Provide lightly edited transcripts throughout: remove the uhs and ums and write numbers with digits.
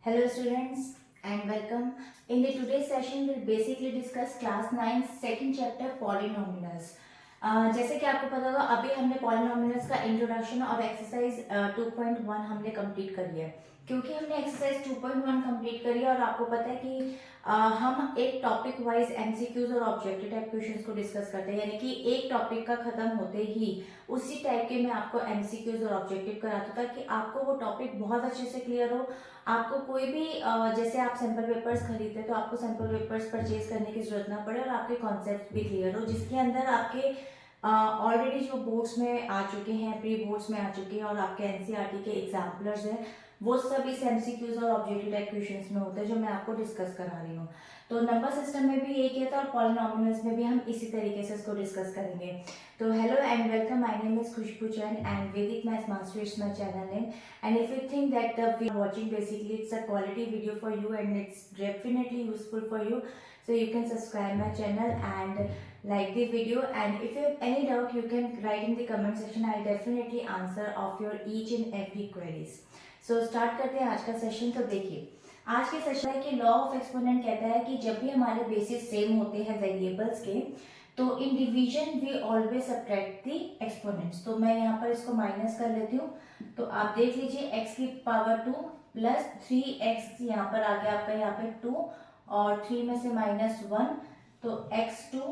Hello students and welcome. In the today's session we'll basically discuss class 9 second chapter polynomials. जैसे कि आपको पता होगा अभी हमने पॉलिनोमियल्स का इंट्रोडक्शन और एक्सरसाइज 2.1 हमने कंप्लीट कर लिया है। क्योंकि हमने एक्सरसाइज 2.1 कंप्लीट करी है और आपको पता है कि हम एक टॉपिक वाइज एमसीक्यूज और ऑब्जेक्टिव टाइप क्वेश्चंस को डिस्कस करते हैं, यानी कि एक टॉपिक का खत्म होते ही उसी टाइप के मैं आपको एमसीक्यूज और ऑब्जेक्टिव कराता हूँ ताकि आपको वो टॉपिक बहुत अच्छे से क्लियर हो। आपको कोई भी जैसे आप सैंपल पेपर्स खरीदते हैं तो आपको सैंपल पेपर्स परचेज करने की जरूरत ना पड़े और आपके कॉन्सेप्ट भी क्लियर हो, जिसके अंदर आपके ऑलरेडी जो बोर्ड्स में आ चुके हैं, प्री बोर्ड्स में आ चुके हैं और आपके एनसीईआरटी के एग्जाम्पलर्स हैं, वो सब इस एमसीक्यूज और ऑब्जेक्टिव टाइप क्वेश्चंस में होते हैं जो मैं आपको डिस्कस करा रही हूँ। तो नंबर सिस्टम में भी यही किया था और पॉलिनोमियल्स में भी हम इसी तरीके से इसको डिस्कस करेंगे। तो hello and welcome, my name is Khushboo Chand and Vedic maths master is my channel name. And if you think that the video watching basically it's a quality video for you and it's definitely useful for you, so you can subscribe my channel and like the video, and if you have any doubt you can write in the comment section. I'll definitely answer of your each and every queries. So start करते हैं आज का session. तो देखिए आज के session है कि लॉ ऑफ एक्सपोनेंट कहता है कि जब भी हमारे बेसिस सेम होते हैं वेरिएबल्स के तो in division we always subtract the exponents. तो मैं यहाँ पर इसको माइनस कर लेती हूँ। तो आप देख लीजिए x की पावर 2 प्लस 3x यहाँ पर आ गया आपका यहाँ पे 2 और 3 में से -1 तो x2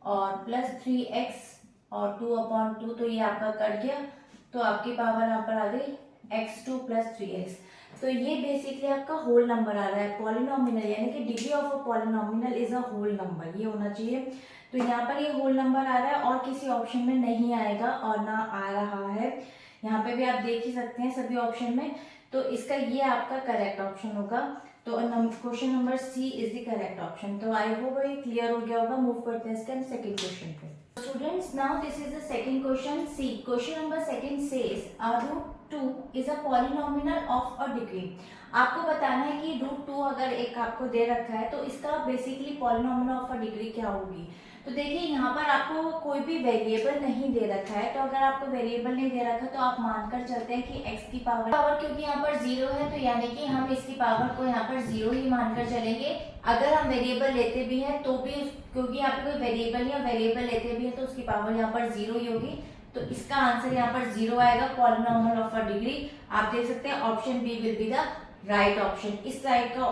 और प्लस 3x और 2/2 तो ये आपका कट गया तो आपकी पावर यहाँ पर आ गई x2 प्लस 3x। तो ये बेसिकली आपका होल नंबर आ रहा है पॉलिनोमियल, यानी कि degree of a polynomial is a whole number, ये होना चाहिए। तो यहाँ पर ये होल नंबर आ रहा है और किसी ऑप्शन में नहीं आएगा और ना आ रहा है। यहाँ पे भी आप देख ही सकते हैं सभी ऑप्शन में, तो इसका ये आपका करेक्ट ऑप्शन होगा। तो question number C is the correct option. तो आई होप ये क्लियर हो गया होगा। मूव करते हैं इसके हम सेकंड क्वेश्चन पे। Students now this is the second question C. Question number second says √2 is a polynomial of a degree. आपको बताना है कि √2 अगर एक आपको दे रखा है तो इसका basically polynomial of a degree क्या होगी। तो देखिए यहाँ पर आपको कोई भी वेरिएबल नहीं दे रखा है, तो अगर आपको वेरिएबल नहीं दे रखा तो आप मानकर चलते हैं कि x की पावर क्योंकि यहाँ पर 0 है तो यानी कि हम इसकी पावर को यहाँ पर 0 ही मानकर चलेंगे। अगर हम वेरिएबल लेते भी हैं तो भी क्योंकि यहाँ पे कोई वेरिएबल या वेरिएबल लेते भी है तो उसकी पावर यहाँ पर 0 ही होगी। तो इसका आंसर यहाँ पर 0 आएगा, पॉलिनोमियल ऑफ अ डिग्री। आप देख सकते हैं option B will be the right option. इस टाइप का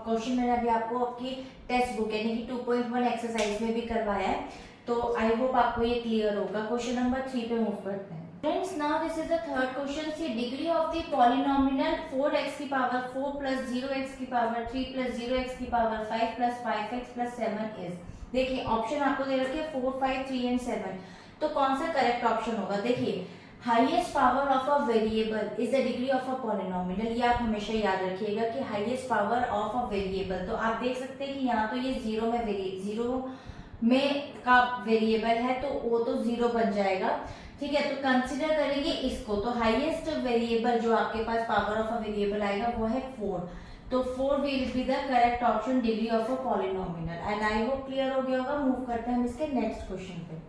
क्वेश्चन मैंने अभी आपको आपकी टेक्स्ट बुक यानी कि 2.1 एक्सरसाइज में भी करवाया है, तो आई होप आपको ये क्लियर होगा। क्वेश्चन नंबर 3 पे मूव करते हैं। Friends now this is the third question. C degree of the polynomial 4x की पावर 4 प्लस 0x की पावर 3 प्लस 0x की power 5 plus 5x plus 7 is. देखिए ऑप्शन आपको दे रखे हैं 4, 5, 3 एंड 7। तो कौन सा करेक्ट ऑप्शन होगा। देखिए highest power of a variable is the degree of a polynomial. ये आप हमेशा याद रखिएगा कि highest power of a variable. तो आप देख सकते हैं कि यहाँ तो ये 0 में का वेरिएबल है तो वो तो 0 बन जाएगा, ठीक है। तो कंसिडर करेंगे इसको। तो हाईएस्ट वेरिएबल जो आपके पास पावर ऑफ अ वेरिएबल आएगा वो है 4। तो 4 will be the correct option degree of a polynomial. And I hope clear हो गया होगा। मूव करते हैं हम इसके नेक्स्ट क्वेश्चन पे।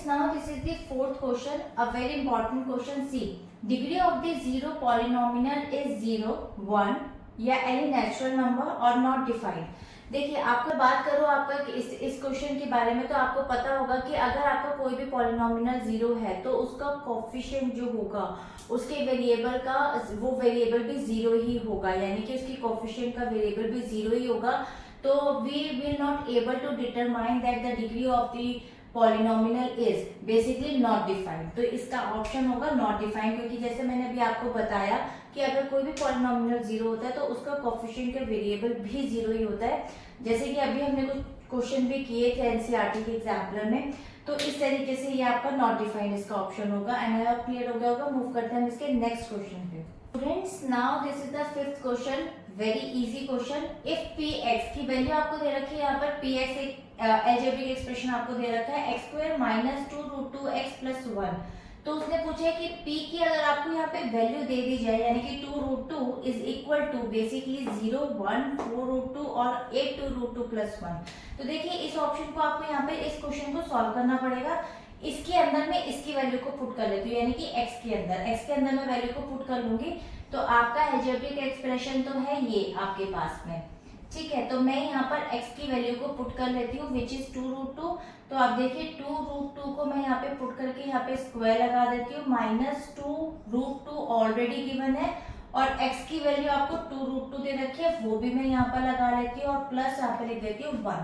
Now this is the fourth question, a very important question. C. Degree of the zero polynomial is 0, 1 या any natural number or not defined. देखिए आपको बात करो आपका इस क्वेश्चन के बारे में, तो आपको पता होगा कि अगर आपका कोई भी पॉलिनोमियल 0 है तो उसका कोफिशिएंट जो होगा उसके वेरिएबल का वो वेरिएबल भी 0 ही होगा, यानी कि उसकी कोफिशिएंट का वेरिएबल भी 0 ही होगा। तो we will not able to determine that the degree of the polynomial is basically not defined. तो इसका ऑप्शन होगा नॉट डिफाइंड, क्योंकि जैसे मैंने अभी आपको बताया कि अगर कोई भी पॉलिनोमियल 0 होता है तो उसका कोफिशिएंट का वेरिएबल भी 0 ही होता है। जैसे कि अभी हमने कुछ क्वेश्चन भी किए थे एनसीईआरटी के एग्जाम्पलर में, तो इस तरीके से ये आपका नॉट डिफाइंड इसका ऑप्शन होगा। एंड आई होप क्लियर हो गया होगा। मूव करते हैं हम इसके नेक्स्ट क्वेश्चन पे। Students now this is the fifth question, very easy question. If P x की वैल्यू आपको दे रखी है यहाँ पर, पी एक्स एक अलजेब्रिक एक्सप्रेशन आपको दे रखा है x² माइनस 2√2x प्लस 1। तो उसने पूछा है कि p की अगर आपको यहाँ पे वैल्यू दे दी जाए यानी कि 2√2 इज इक्वल टू बेसिकली 0, 1, 4√2 और 8 2√2 प्लस 1। तो देखिए इस ऑप्शन को आपको यहाँ पे इस क्वेश्चन को सॉल्व करना पड़ेगा। इसके अंदर में इसकी वैल्यू को पुट कर लेती हूँ, यानी कि x के अंदर मैं वैल्यू को पुट कर लूंगी। तो आपका एल्जेब्रिक एक्सप्रेशन तो है ये आपके पास में, ठीक है। तो मैं यहाँ पर x की वैल्यू को पुट कर लेती हूँ विच इज 2√2। तो आप देखिए 2√2 को मैं यहाँ पे पुट करके यहाँ पे स्क्वायर लगा देती हूँ, -2√2 ऑलरेडी गिवन है और x की वैल्यू आपको 2√2 दे रखी है, वो भी मैं यहाँ पर लगा लेती हूँ और प्लस यहाँ पे लिख देती हूँ 1,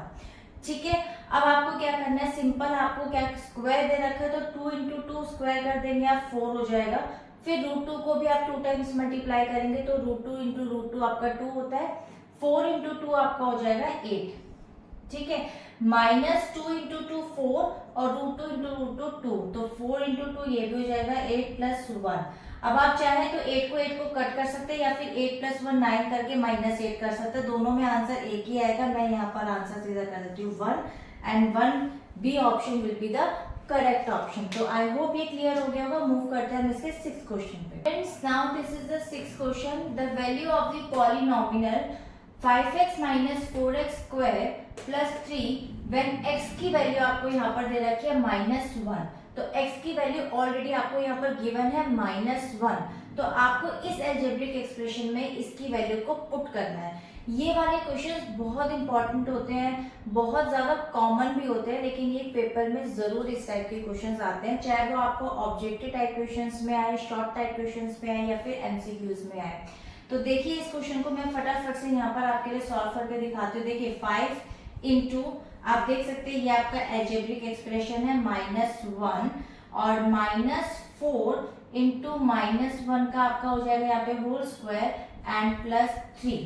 ठीक है। अब आपको क्या करना है, सिंपल आपको क्या स्क्वायर दे रखा है तो 2 × 2 स्क्वायर कर देंगे आप 4 हो जाएगा। फिर √2 को भी आप 2 टाइम्स मल्टीप्लाई करेंगे तो √2 × √2 आपका 2 होता है, 4 × 2 आपका हो जाएगा 8, ठीक है। -2 × 2 4 और √2 × √2 2, तो 4 × 2 ये भी हो जाएगा 8 + 1। अब आप चाहें तो 8 को कट कर सकते हैं या फिर 8 + 1 9 करके -8 कर सकते हैं, दोनों में आंसर एक ही आएगा। मैं यहाँ पर आंसर सीधा कर देती हूँ 1 and 1 B option will be the correct option. तो आई होप ये क्लियर हो गया होगा। मूव करते हैं हम इसके 6th क्वेश्चन पे। Friends now this is the 6th question. The value of the polynomial 5x - 4x square plus 3 when x की वैल्यू आपको यहाँ पर दे रखी है -1, तो x की वैल्यू ऑलरेडी आपको यहाँ पर गिवन है -1, तो आपको इस एल्जेब्रिक एक्सप्रेशन में इसकी वैल्यू को पुट करना है। ये वाले क्वेश्चंस बहुत इंपॉर्टेंट होते हैं, बहुत ज्यादा कॉमन भी होते हैं, लेकिन ये पेपर में जरूर इस टाइप के क्वेश्चंस आते हैं, चाहे वो आपको ऑब्जेक्टिव टाइप क्वेश्चंस में आए, शॉर्ट टाइप क्वेश्चंस में आए या फिर एमसीक्यूज में आए। तो देखिए इस क्वेश्चन को मैं फटाफट से यहाँ पर आपके लिए सॉल्व करके दिखाती हूँ। देखिए 5 × आप देख सकते हैं ये आपका एल्जेब्रिक एक्सप्रेशन है -1 और -4 × -1 का आपका हो जाएगा यहाँ पे होल स्क्वायर एंड +3,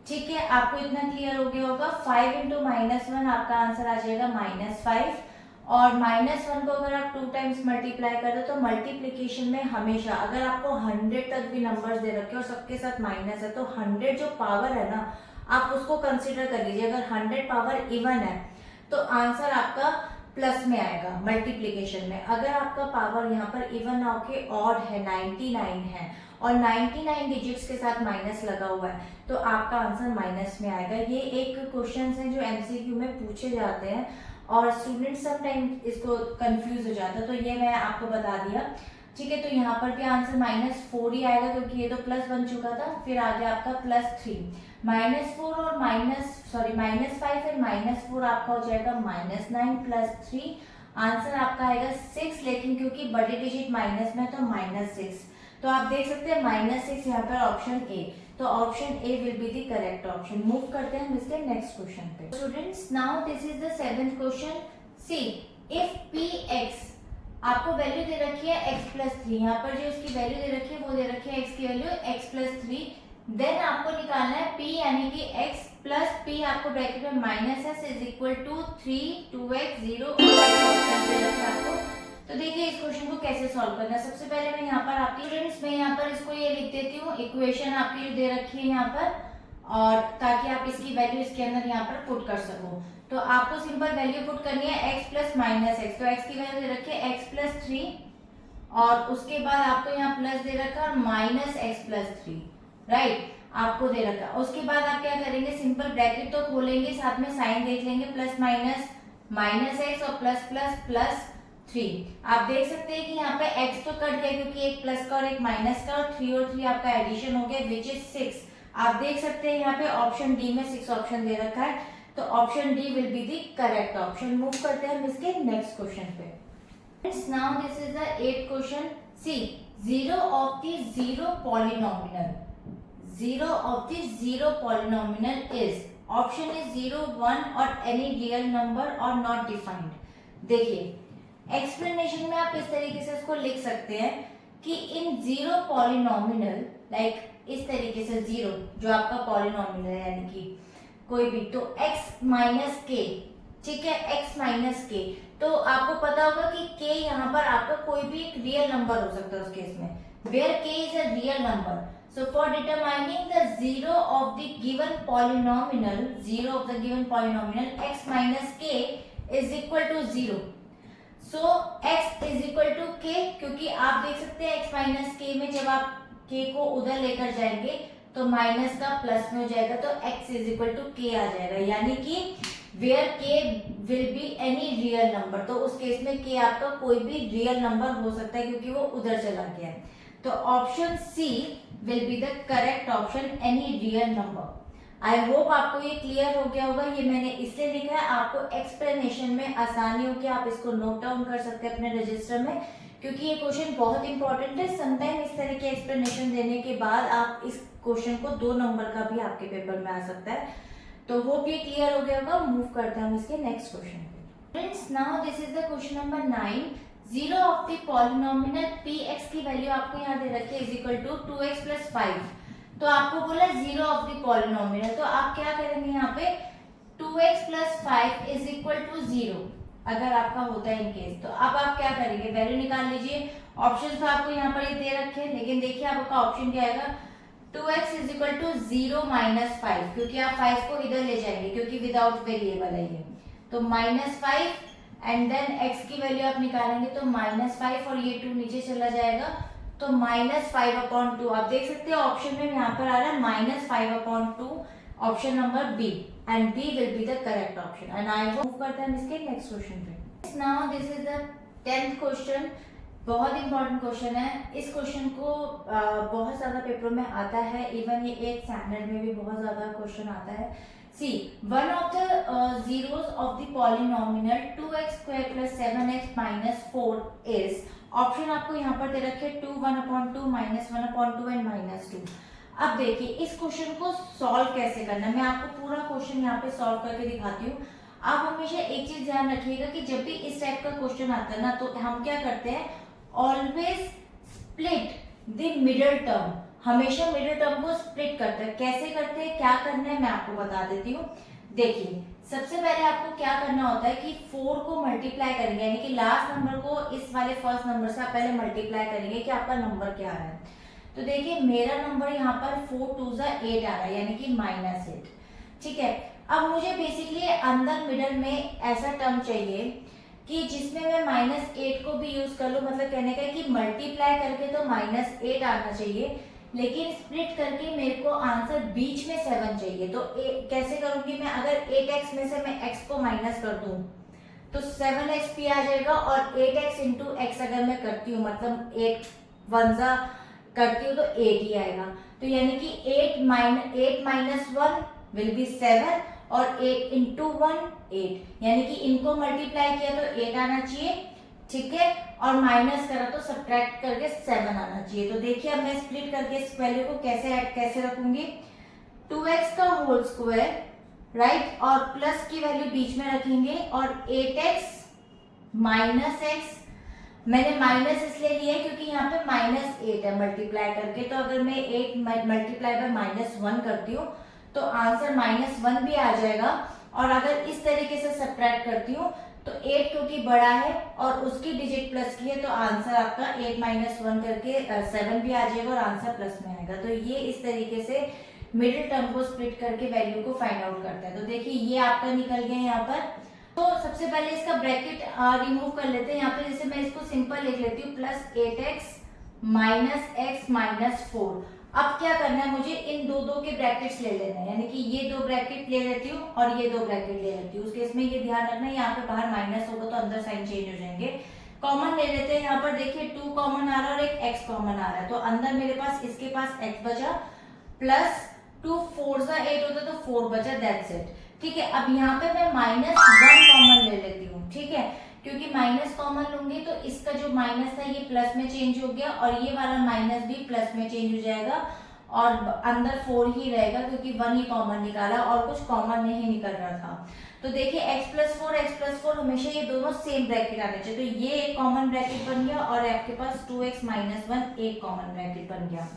ठीक है। आपको इतना क्लियर हो गया होगा। 5 × -1 आपका आंसर आ जाएगा -5 और -1 को अगर आप 2 टाइम्स मल्टीप्लाई कर दो तो मल्टीप्लीकेशन में हमेशा अगर आपको 100 तक भी नंबर्स दे रखे और सबके साथ माइनस है तो 100 जो पावर है ना आप उसको कंसीडर कर लीजिए। अगर 100 पावर इवन है तो आंसर आपका प्लस में आएगा मल्टीप्लीकेशन में। अगर आपका पावर यहाँ पर इवन ना होके ऑड है, 99 है और 99 डिजिट्स के साथ माइनस लगा हुआ है तो आपका आंसर माइनस में आएगा। ये एक क्वेश्चन है जो एमसीक्यू में पूछे जाते हैं और स्टूडेंट सम टाइम इसको कंफ्यूज हो जाता है, तो ये मैं आपको बता दिया, ठीक है। तो यहाँ पर भी आंसर -4 ही आएगा क्योंकि ये तो प्लस बन चुका था। फिर आगे आपका +3, -4 और -5 फिर -4 आपका हो जाएगा -9 + 3, आंसर आपका आएगा 6, लेकिन क्योंकि बड़े डिजिट माइनस में तो -6, तो आप देख सकते हैं -6 यहाँ पर ऑप्शन ए, तो option A will be the correct option. Move करते हैं हम इसके नेक्स्ट क्वेश्चन पे। Students now this is the 7th question. See if px आपको वैल्यू दे रखी है x + 3, यहाँ पर जो इसकी वैल्यू दे रखी है वो दे रखी है x की वैल्यू x + 3, देन आपको निकालना है p यानी कि x + p आपको ब्रैकेट में -s = 3 2x 0 ऑप्शन दे रखा है आपको। तो देखिए इस क्वेश्चन को कैसे सॉल्व करना है। सबसे पहले मैं यहाँ पर आपकी फ्रेंड्स मैं यहाँ पर इसको ये लिख देती हूँ, इक्वेशन आपकी जो दे रखी है यहाँ पर, और ताकि आप इसकी वैल्यू इसके अंदर यहाँ पर पुट कर सको। तो आपको सिंपल वैल्यू पुट करनी है x + -x, तो x की वैल्यू दे रखी है x + 3 और उसके बाद आपको यहाँ प्लस दे रखा है -x + 3, राइट, आपको दे रखा। उसके बाद आप क्या करेंगे, सिंपल ब्रैकेट तो खोलेंगे, साथ में साइन देख लेंगे, +- -x और +++3। आप देख सकते हैं कि यहाँ पे x तो कट गया क्योंकि एक प्लस का और एक माइनस का, और 3 और 3 आपका एडिशन हो गया विच इज 6। आप देख सकते हैं यहाँ पे ऑप्शन डी में 6 ऑप्शन दे रखा है, तो option D will be the correct option. Move करते हैं हम इसके नेक्स्ट क्वेश्चन पे। Now this is the 8th question. C 0 of the 0 polynomial, 0 of the 0 polynomial is, option is 0 1 और एनी रियल नंबर और नॉट डिफाइंड। देखिए explanation में आप इस तरीके से इसको लिख सकते हैं कि इन 0 पॉलिनोमियल, लाइक इस तरीके से 0 जो आपका पॉलिनोमियल है यानी कि कोई भी, तो x - k, ठीक है, x - k, तो आपको पता होगा कि k यहाँ पर आपका कोई भी एक रियल नंबर हो सकता है उस केस में, where k is a real number. So for determining the 0 of the given polynomial, 0 of the given polynomial x minus k is equal to 0. So x is equal to k, क्योंकि आप देख सकते हैं x minus k में जब आप k को उधर लेकर जाएंगे तो माइनस का प्लस में हो जाएगा, तो x is equal to k आ जाएगा, यानी कि where k will be any real number, तो उस केस में k आपका कोई भी रियल नंबर हो सकता है क्योंकि वो उधर चला गया है। तो option C will be the correct option, any real number. I hope आपको ये क्लियर हो गया होगा। ये मैंने इसलिए लिखा है आपको एक्सप्लेनेशन में आसानी हो कि आप इसको नोट डाउन कर सकते हैं अपने रजिस्टर में, क्योंकि ये क्वेश्चन बहुत इंपॉर्टेंट है। समटाइम इस तरह के एक्सप्लेनेशन देने के बाद आप इस क्वेश्चन को 2 नंबर का भी आपके पेपर में आ सकता है। तो होप ये क्लियर हो गया होगा। मूव करते हैं हम इसके नेक्स्ट क्वेश्चन पे। Friends, now this is the question number 9। Zero of the polynomial px की वैल्यू आपको यहाँ दे रखी है is equal to 2x plus 5। तो आपको बोला जीरो ऑफ द पॉलिनोमियल, तो आप क्या करेंगे यहाँ पे 2x plus 5 is equal to 0 अगर आपका होता है इन केस। तो अब आप क्या करेंगे, वैल्यू निकाल लीजिए। ऑप्शन तो आपको यहाँ पर दे रखे हैं, लेकिन देखिए आपका ऑप्शन क्या आएगा 2x is equal to 0 minus 5, क्योंकि आप 5 को इधर ले जाएंगे क्योंकि विदाउट वेरिएबल है ये। तो -5 एंड देन x की वैल्यू आप निकालेंगे तो -5 और ये 2 नीचे चला जाएगा तो -5/2। आप देख सकते हैं ऑप्शन में यहाँ पर आ रहा है -5/2, option number B, and B will be the correct option. And I move करते हैं इसके नेक्स्ट क्वेश्चन पे। Now this is the 10th question. बहुत इंपॉर्टेंट क्वेश्चन है। इस क्वेश्चन को बहुत ज्यादा पेपर में आता है, इवन ये 8th स्टैंडर्ड में भी बहुत ज्यादा क्वेश्चन आता है। See one of the zeros of the polynomial 2x square plus 7x minus 4 is, option आपको यहाँ पर दे रखे 2 1/2 -1/2 एंड -2। अब देखिए इस क्वेश्चन को सॉल्व कैसे करना है, मैं आपको पूरा क्वेश्चन यहाँ पे सॉल्व करके दिखाती हूँ। आप हमेशा एक चीज ध्यान रखिएगा कि जब भी इस टाइप का क्वेश्चन आता है ना, तो हम क्या करते हैं, always split the middle term, हमेशा मिडिल टर्म को स्प्लिट करते हैं। कैसे करते हैं, क्या करना है, मैं आपको बता देती हूँ। देखिए सबसे पहले आपको क्या करना होता है कि 4 को मल्टीप्लाई करेंगे, यानी कि लास्ट नंबर को इस वाले फर्स्ट नंबर से आप पहले मल्टीप्लाई करेंगे कि आपका नंबर क्या आ रहा है। तो देखिए मेरा नंबर यहाँ पर 4 2 8 आ रहा है, यानी कि -8। ठीक है, अब मुझे बेसिकली अंदर मिडल में ऐसा टर्म चाहिए कि जिसमें मैं -8 को भी यूज कर लूं, मतलब कहने का है कि मल्टीप्लाई करके तो -8 आना चाहिए, लेकिन स्प्लिट करके मेरे को आंसर बीच में 7 चाहिए। तो कैसे करूंगी मैं, अगर 8x में से मैं x को माइनस कर दूं तो 7x भी आ जाएगा, और 8x इंटू x अगर मैं करती हूँ, मतलब 8 1 करती हूँ तो 8 ही आएगा। तो यानी कि 8 माइनस 1 विल बी 7 और 8 इंटू 1 8, यानी कि इनको मल्टीप्लाई किया तो 8 आना चाहिए। ठीक है, और माइनस करा तो सब्ट्रैक्ट करके 7 आना चाहिए। तो देखिए अब मैं स्प्लिट करके इस वैल्यू को कैसे रखूंगी, 2x का होल स्क्वायर, राइट, और प्लस की वैल्यू बीच में रखेंगे, और 8x माइनस x, मैंने माइनस इसलिए लिया है क्योंकि यहाँ पे -8 है मल्टीप्लाई करके। तो अगर मैं 8 मल्टीप्लाई बाय -1 करती हूँ तो आंसर -1 भी आ जाएगा। और अगर इस तरीके से सब्ट्रैक्ट करती हूँ तो 8 क्योंकि बड़ा है और उसकी डिजिट प्लस की है, तो आंसर आपका 8 - 1 करके 7 भी आ जाएगा और आंसर प्लस में आएगा। तो ये इस तरीके से मिडिल टर्म को स्प्लिट करके वैल्यू को फाइंड आउट करता है। तो देखिए ये आपका निकल गया यहाँ पर। तो सबसे पहले इसका ब्रैकेट रिमूव कर लेते हैं। यहाँ पे जैसे मैं इसको सिंपल लिख लेती हूँ, +8x - x - 4। अब क्या करना है, मुझे इन दो के ब्रैकेट्स ले लेना है, यानी कि ये 2 ब्रैकेट ले लेती हूँ और ये 2 ब्रैकेट ले लेती हूँ। उस केस में ये ध्यान रखना है यहाँ पे बाहर माइनस होगा तो अंदर साइन चेंज हो जाएंगे। कॉमन ले लेते हैं, यहाँ पर देखिए 2 कॉमन आ रहा है और एक x कॉमन आ रहा है। तो अंदर मेरे पास इसके पास x बचा, प्लस 2 4 8 होता तो 4 बचा, दैट्स इट। ठीक है, अब यहाँ पे मैं -1 कॉमन ले लेती हूँ। ठीक है, क्योंकि माइनस कॉमन लूंगी तो इसका जो माइनस था ये प्लस में चेंज हो गया, और ये वाला माइनस भी प्लस में चेंज हो जाएगा, और अंदर 4 ही रहेगा क्योंकि 1 ही कॉमन निकाला और कुछ कॉमन नहीं निकल रहा था। तो देखिए x + 4 हमेशा ये दोनों सेम ब्रैकेट आने चाहिए। तो ये एक कॉमन ब्रैकेट बन गया और आपके पास 2x - 1 एक कॉमन ब्रैकेट बन गया।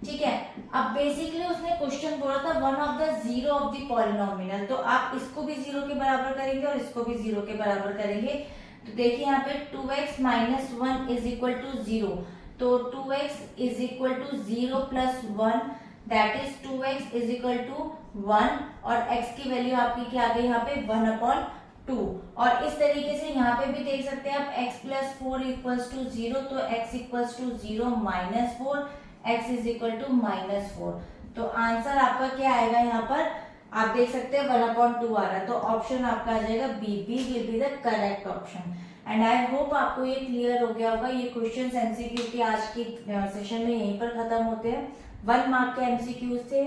ठीक है, अब बेसिकली उसने क्वेश्चन बोला था one of the zero of the polynomial, तो आप इसको भी 0 के बराबर करेंगे और इसको भी 0 के बराबर करेंगे। तो देखिए यहाँ पे 2x - 1 इज इक्वल टू 0, तो 2x is equal to 0 + 1, that is 2x is equal to 1, और x की वैल्यू आपकी क्या आ गई यहाँ पे 1/2। और इस तरीके से यहाँ पे भी देख सकते हैं आप x + 4 = 0, तो x = 0 - 4, x is equal to -4। तो आंसर आपका क्या आएगा, यहाँ पर आप देख सकते हैं 1/2 आ रहा है। तो ऑप्शन आपका आ जाएगा B, B will be the correct option. And I hope आपको ये क्लियर हो गया होगा। ये क्वेश्चन एमसीक्यू की आज की सेशन में यहीं पर खत्म होते हैं। 1 मार्क के एमसीक्यू थे।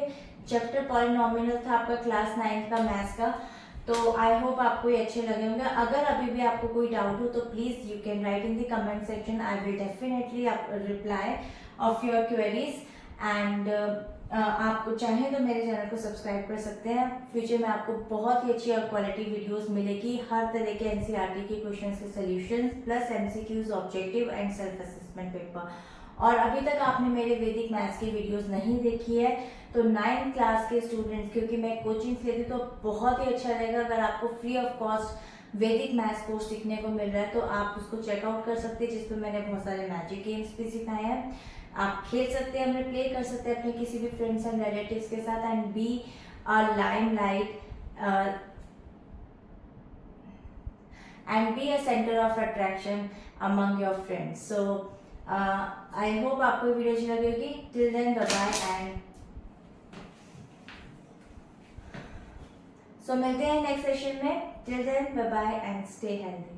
चैप्टर पॉलिनोमियल था आपका क्लास 9 का मैथ्स का। तो आई होप आपको ये अच्छे लगे होंगे। अगर अभी भी आपको कोई डाउट हो तो please you can write in the comment section. I will definitely reply off your queries. And आप चाहें तो मेरे चैनल को सब्सक्राइब कर सकते हैं। फ्यूचर में आपको बहुत ही अच्छी क्वालिटी वीडियोस मिलेगी, हर तरह के एनसीईआरटी के क्वेश्चंस के solutions plus MCQs, objective and self assessment paper. और अभी तक आपने मेरे वैदिक मैथ्स की वीडियोस नहीं देखी है तो 9th क्लास के स्टूडेंट्स, क्योंकि मैं कोचिंग लेती तो बहुत ही अच्छा रहेगा अगर आपको फ्री ऑफ कॉस्ट वैदिक मैथ्स कोर्स सीखने को मिल रहा है तो आप उसको चेकआउट कर सकते हैं, जिसमें मैंने बहुत सारे मैजिक गेम्स भी सिखाए हैं। आप खेल सकते हैं, अपने प्ले कर सकते हैं अपने किसी भी फ्रेंड्स एंड रिलेटिव्स के साथ and be a limelight and be a center of attraction among your friends. So I hope आपको वीडियो अच्छी लगी होगी। Till then, bye bye and so मिलते हैं नेक्स्ट सेशन में। Till then, bye bye and stay healthy.